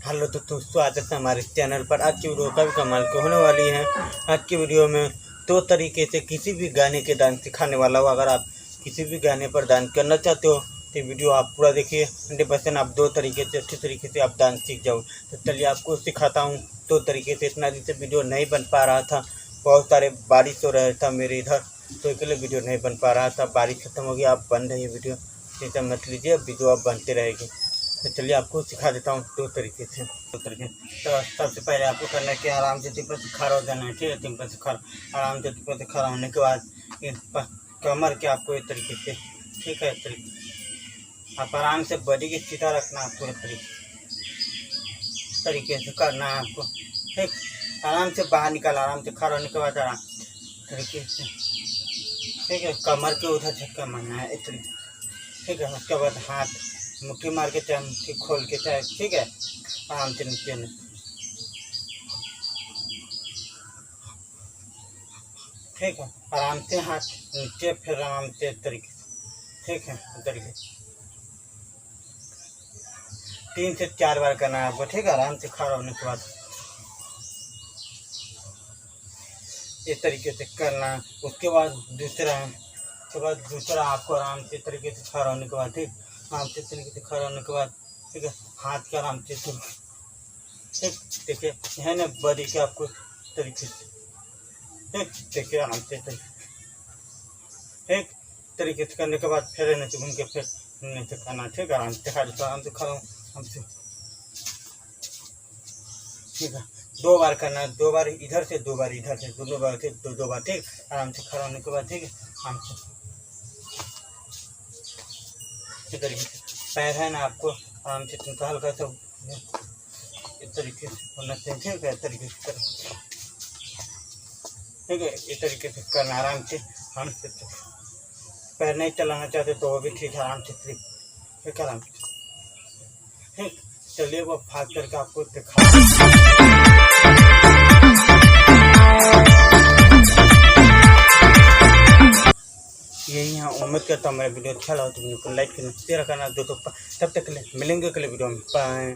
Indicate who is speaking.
Speaker 1: Hello दोस्तों, स्वागत है हमारे चैनल पर। आज की वीडियो काफ़ी कमाल की होने वाली है। आज की वीडियो में दो तरीके से किसी भी गाने के डांस सिखाने वाला हो। अगर आप किसी भी गाने पर डांस करना चाहते हो तो वीडियो आप पूरा देखिए। 100% आप दो तरीके से अच्छी तरीके से आप डांस सीख जाओ। तो चलिए आपको सिखाता हूँ दो तरीके से। इतना दिन से वीडियो नहीं बन पा रहा था, बहुत सारे बारिश हो रहा था मेरे इधर, तो इसके लिए वीडियो नहीं बन पा रहा था। बारिश खत्म हो गया, अब बंद है ये वीडियो, चिंता मत लीजिए, अब वीडियो अब बनते रहेगी। तो चलिए आपको सिखा देता हूँ दो तरीके से। तो सबसे पहले आपको करना है कि आराम से तिब्बत से खड़ा हो जाना है। ठीक है, तिब्बत से खड़ा, आराम से तिब्बत से खड़ा होने के बाद कमर के आपको इस तरीके से, ठीक है, इस तरीके आप आराम से बॉडी की सीधा रखना, आपको इस तरीके से करना है आपको। ठीक, आराम से बाहर निकाल, आराम से खड़ा होने के बाद आराम तरीके से, ठीक है, कमर के उधर झटका मारना है इस तरीके। ठीक है, उसके बाद हाथ मुट्ठी मार के चाहे मुट्ठी खोल के चाहे, ठीक है, आराम से नीचे में, ठीक है, आराम से हाथ नीचे, फिर आराम से इस तरीके से, ठीक है, इस तरीके 3 से 4 बार करना है आपको। ठीक है, आराम से खड़ा होने के बाद इस तरीके से करना है। उसके बाद दूसरा आपको आराम से तरीके से खड़ा होने के बाद, ठीक, आराम से तरीके से खड़ा होने के बाद, ठीक है, हाथ के आराम से, ठीक, देखिए है ना, बॉडी के आपको तरीके से, ठीक, देखिए आराम से एक तरीके से करने के बाद फिर नीचे घूम के फिर नीचे खाना। ठीक, आराम से खा लेता, आराम से खा रहा हूँ हमसे। ठीक है, 2 बार करना है, 2 बार इधर से 2 बार इधर से, दो बार से दो बार, ठीक, आराम से खड़ा होने के बाद, ठीक है, आराम से इस तरीके से पैर है ना आपको आराम से तुमको हल्का सा इस तरीके से होना चाहिए। ठीक है, इस तरीके से कर, ठीक है, इस तरीके से करना आराम से। हम से पैर नहीं चलाना चाहते तो वो भी ठीक है, आराम से, ठीक, आराम से, ठीक। चलिए वो फास्ट करके आपको दिखा। यही यहाँ उम्मीद करता हूँ मेरा वीडियो अच्छा लगा तो वीडियो को लाइक करना, शेयर करना दोस्तों। तब तक के लिए मिलेंगे अगले वीडियो में, बाय।